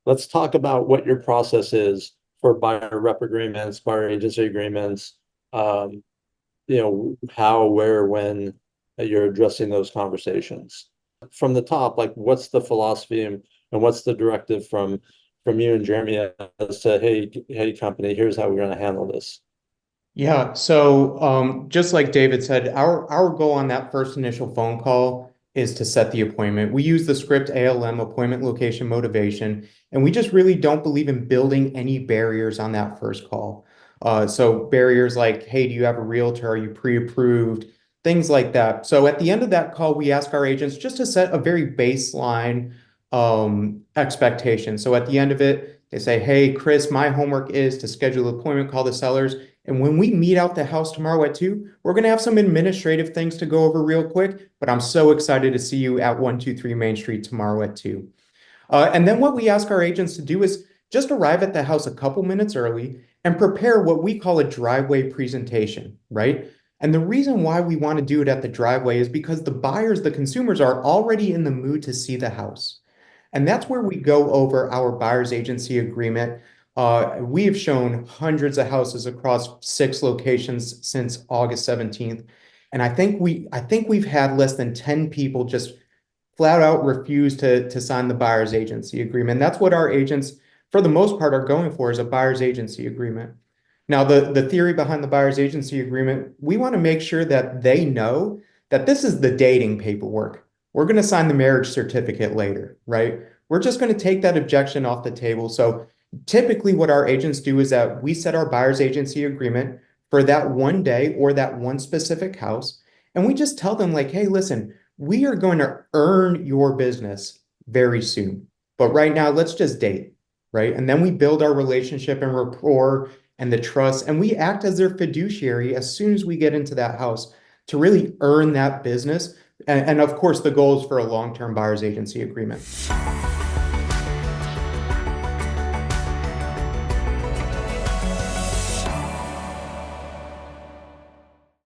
let's talk about what your process is for buyer rep agreements, buyer agency agreements. Um, how, where, when you're addressing those conversations. From the top, like what's the philosophy and what's the directive from you and Jeremy as to hey company, here's how we're going to handle this. Yeah, so just like David said, our goal on that first initial phone call is to set the appointment. We use the script ALM, appointment location motivation, and we just really don't believe in building any barriers on that first call. So barriers like, hey, do you have a realtor? Are you pre-approved? Things like that. So at the end of that call, we ask our agents just to set a very baseline expectation. So at the end of it, they say, hey, Chris, my homework is to schedule an appointment, call the sellers. And when we meet out the house tomorrow at 2, we're going to have some administrative things to go over real quick, but I'm so excited to see you at 123 Main Street tomorrow at 2. And then what we ask our agents to do is just arrive at the house a couple minutes early and prepare what we call a driveway presentation, right? And the reason why we want to do it at the driveway is because the buyers, the consumers are already in the mood to see the house. And that's where we go over our buyer's agency agreement. We have shown hundreds of houses across 6 locations since August 17th. And I think we've had less than 10 people just flat out refuse to sign the buyer's agency agreement. That's what our agents, for the most part, are going for is a buyer's agency agreement. Now, the theory behind the buyer's agency agreement, we want to make sure that they know that this is the dating paperwork. We're going to sign the marriage certificate later, right? We're just going to take that objection off the table. So typically what our agents do is that we set our buyer's agency agreement for that one day or that one specific house. And we just tell them like, hey, listen, we are going to earn your business very soon. But right now, let's just date, right? And then we build our relationship and rapport and the trust, and we act as their fiduciary as soon as we get into that house to really earn that business. And of course, the goal is for a long-term buyer's agency agreement.